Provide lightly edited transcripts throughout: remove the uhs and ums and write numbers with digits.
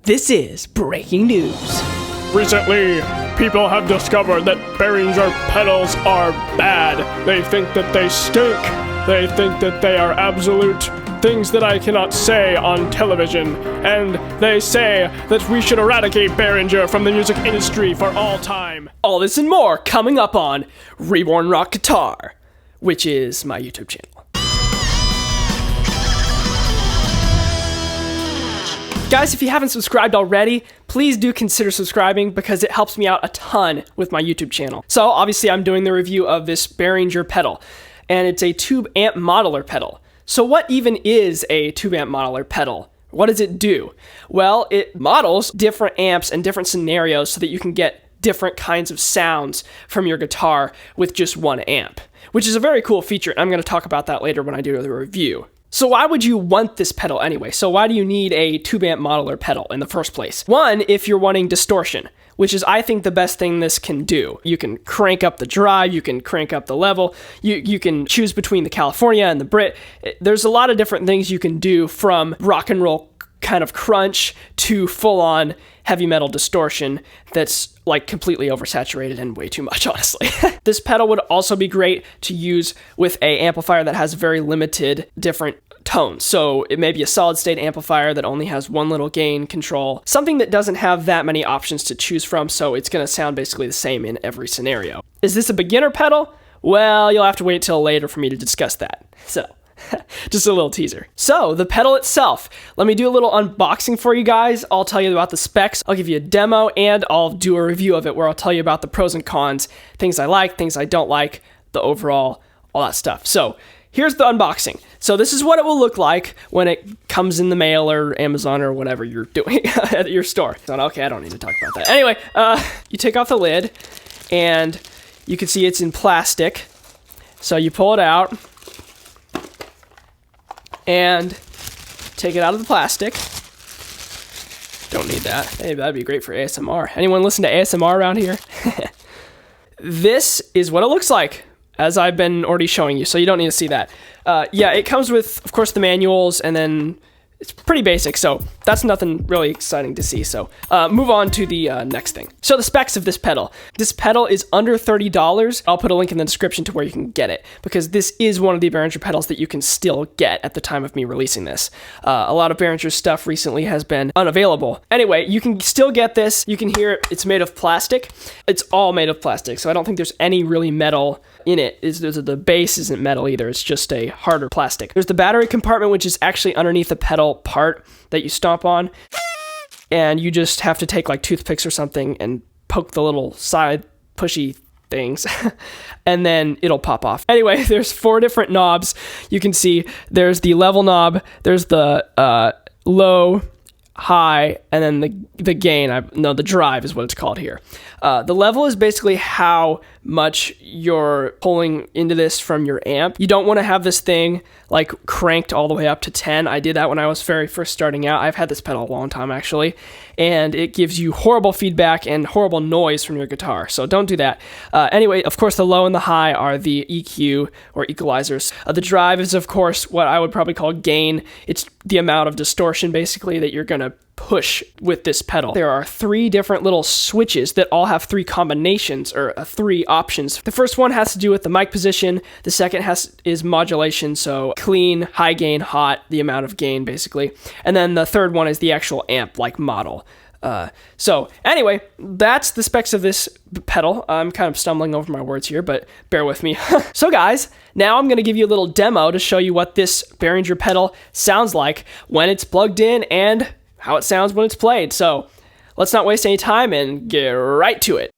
This is breaking news. Recently, people have discovered that Behringer pedals are bad. They think that they stink. They think that they are absolute things that I cannot say on television. And they say that we should eradicate Behringer from the music industry for all time. All this and more coming up on Reborn Rock Guitar, which is my YouTube channel. Guys, if you haven't subscribed already, please do consider subscribing because it helps me out a ton with my YouTube channel. So obviously I'm doing the review of this Behringer pedal, and it's a tube amp modeler pedal. So what even is a tube amp modeler pedal? What does it do? Well, it models different amps and different scenarios so that you can get different kinds of sounds from your guitar with just one amp, which is a very cool feature. I'm going to talk about that later when I do the review. So why would you want this pedal anyway? So why do you need a tube amp modeler pedal in the first place? One, if you're wanting distortion, which is, I think, the best thing this can do. You can crank up the drive, you can crank up the level, you can choose between the California and the Brit. There's a lot of different things you can do, from rock and roll kind of crunch to full-on heavy metal distortion that's like completely oversaturated and way too much, honestly. This pedal would also be great to use with a amplifier that has very limited different tones. So it may be a solid state amplifier that only has one little gain control, something that doesn't have that many options to choose from, so it's going to sound basically the same in every scenario. Is this a beginner pedal? Well, you'll have to wait till later for me to discuss that. So just a little teaser. So the pedal itself, let me do a little unboxing for you guys. I'll tell you about the specs, I'll give you a demo, and I'll do a review of it where I'll tell you about the pros and cons, things I like, things I don't like, the overall, all that stuff. So here's the unboxing. So this is what it will look like when it comes in the mail or Amazon or whatever you're doing at your store. Okay, I don't need to talk about that. Anyway, you take off the lid and you can see it's in plastic. So you pull it out and take it out of the plastic. Don't need that. Hey, that'd be great for ASMR. Anyone listen to ASMR around here? This is what it looks like, as I've been already showing you, so you don't need to see that. Yeah, it comes with, of course, the manuals, and then it's pretty basic, so that's nothing really exciting to see. So move on to the next thing. So the specs of this pedal. This pedal is under $30. I'll put a link in the description to where you can get it, because this is one of the Behringer pedals that you can still get at the time of me releasing this. A lot of Behringer stuff recently has been unavailable. Anyway, you can still get this. You can hear it. It's made of plastic. It's all made of plastic, so I don't think there's any really metal in it. The base isn't metal either. It's just a harder plastic. There's the battery compartment, which is actually underneath the pedal part that you stomp on, and you just have to take like toothpicks or something and poke the little side pushy things and then it'll pop off. Anyway, there's 4 different knobs. You can see there's the level knob, there's the low, high, and then the gain. The drive is what it's called here. The level is basically how much you're pulling into this from your amp. You don't want to have this thing like cranked all the way up to 10. I did that when I was very first starting out. I've had this pedal a long time actually, and it gives you horrible feedback and horrible noise from your guitar, so don't do that. Anyway, of course, the low and the high are the EQ or equalizers. The drive is, of course, what I would probably call gain. It's the amount of distortion basically that you're gonna push with this pedal. There are 3 different little switches that all have 3 combinations, or 3 options. The first one has to do with the mic position. The second is modulation, so clean, high gain, hot, the amount of gain basically. And then the third one is the actual amp like model. So anyway, that's the specs of this pedal. I'm kind of stumbling over my words here, but bear with me. So guys, now I'm going to give you a little demo to show you what this Behringer pedal sounds like when it's plugged in and how it sounds when it's played. So let's not waste any time and get right to it.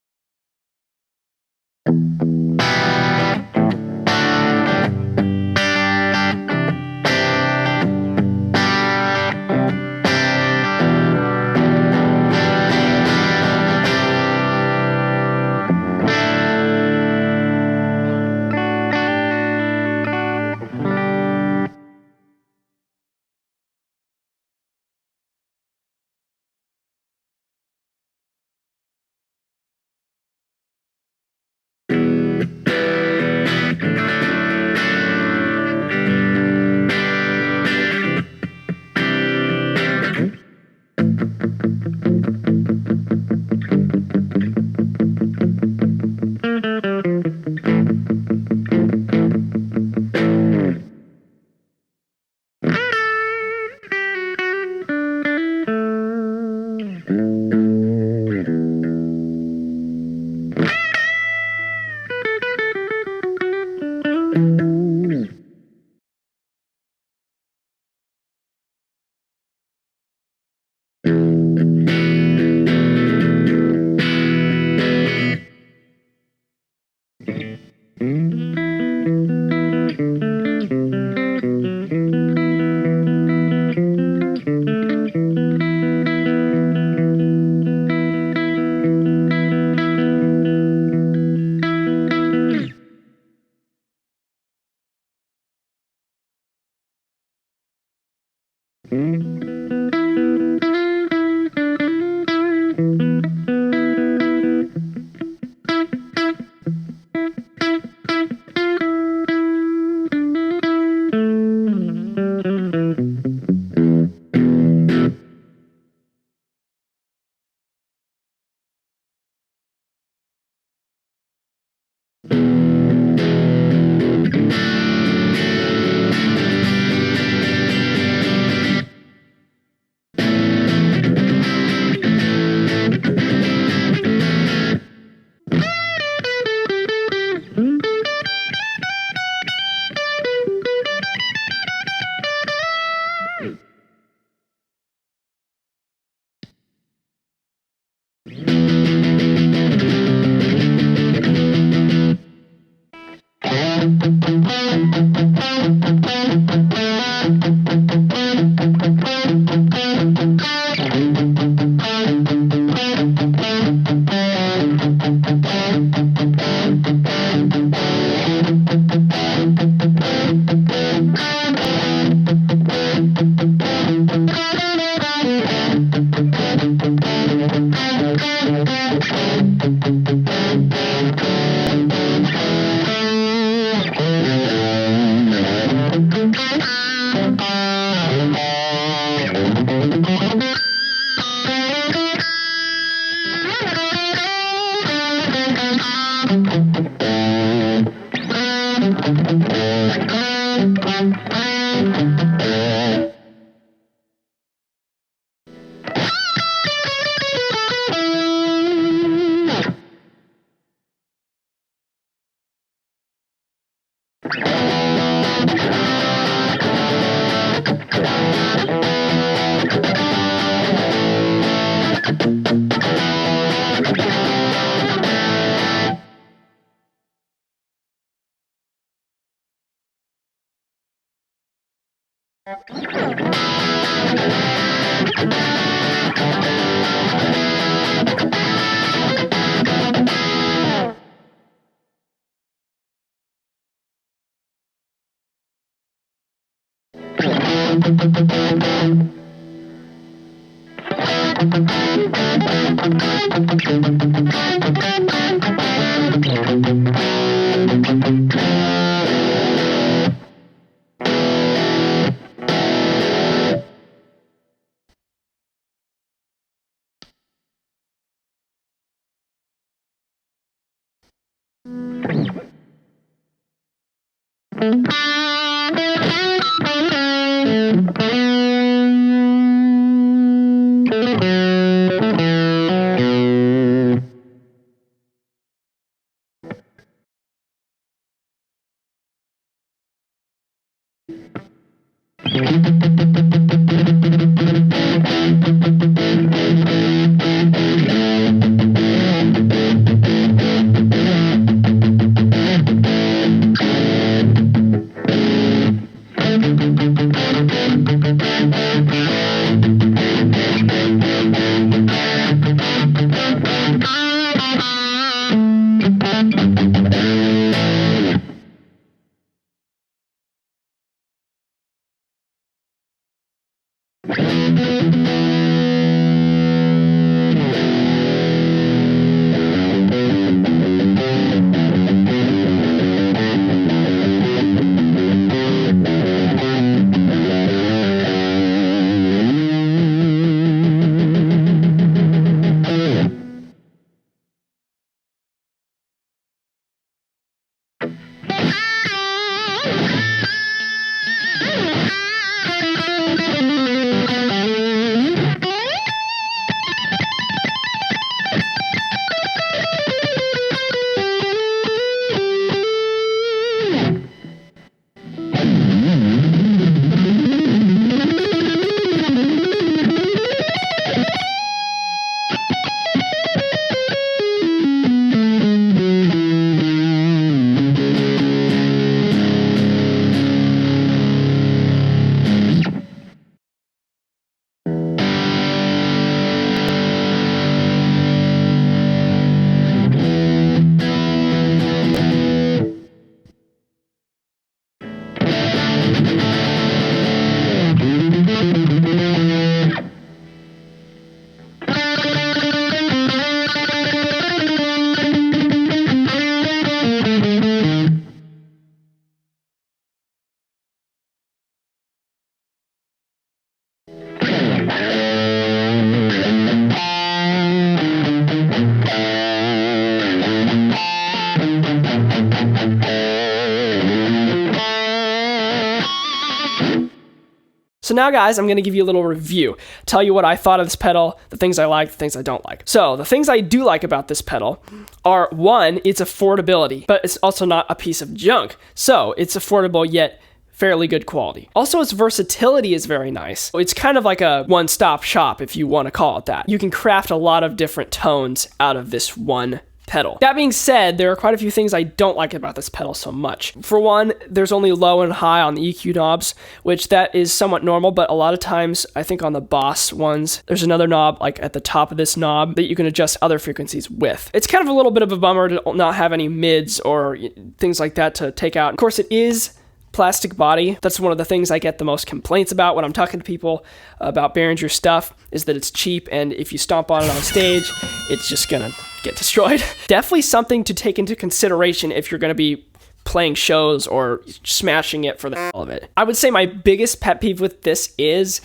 So now, guys, I'm going to give you a little review, tell you what I thought of this pedal, the things I like, the things I don't like. So the things I do like about this pedal are, one, its affordability, but it's also not a piece of junk. So it's affordable yet fairly good quality. Also, its versatility is very nice. It's kind of like a one-stop shop, if you want to call it that. You can craft a lot of different tones out of this one pedal. That being said, there are quite a few things I don't like about this pedal so much. For one, there's only low and high on the EQ knobs, which that is somewhat normal, but a lot of times, I think on the Boss ones, there's another knob like at the top of this knob that you can adjust other frequencies with. It's kind of a little bit of a bummer to not have any mids or things like that to take out. Of course, it is plastic body. That's one of the things I get the most complaints about when I'm talking to people about Behringer stuff, is that it's cheap, and if you stomp on it on stage, it's just gonna get destroyed. Definitely something to take into consideration if you're gonna be playing shows or smashing it for the hell of it. I would say my biggest pet peeve with this is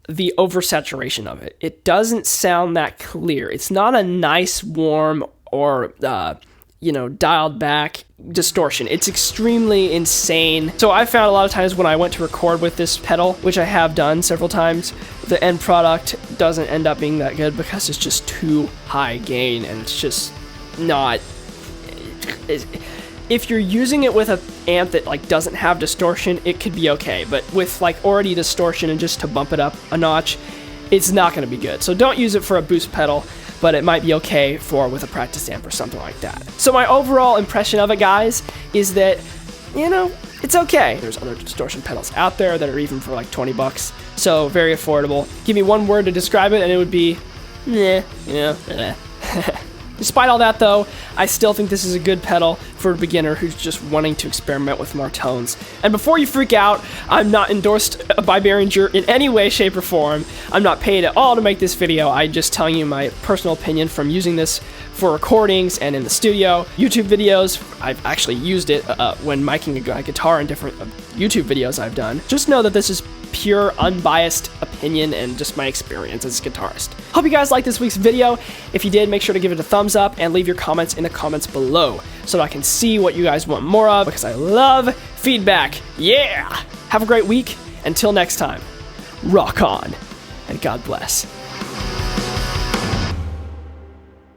the oversaturation of it. It doesn't sound that clear. It's not a nice, warm, or dialed back distortion. It's extremely insane. So I found a lot of times when I went to record with this pedal, which I have done several times, the end product doesn't end up being that good because it's just too high gain, and it's just not... If you're using it with an amp that like doesn't have distortion, it could be okay, but with like already distortion and just to bump it up a notch, it's not going to be good. So don't use it for a boost pedal, but it might be okay for with a practice amp or something like that. So my overall impression of it, guys, is that, it's okay. There's other distortion pedals out there that are even for like 20 bucks, so very affordable. Give me one word to describe it and it would be, Despite all that, though, I still think this is a good pedal for a beginner who's just wanting to experiment with more tones. And before you freak out, I'm not endorsed by Behringer in any way, shape, or form. I'm not paid at all to make this video. I'm just telling you my personal opinion from using this for recordings and in the studio. YouTube videos, I've actually used it when miking a guitar in different YouTube videos I've done. Just know that this is pure, unbiased opinion and just my experience as a guitarist. Hope you guys liked this week's video. If you did, make sure to give it a thumbs up and leave your comments in the comments below so that I can see what you guys want more of, because I love feedback. Yeah! Have a great week. Until next time, rock on, and God bless.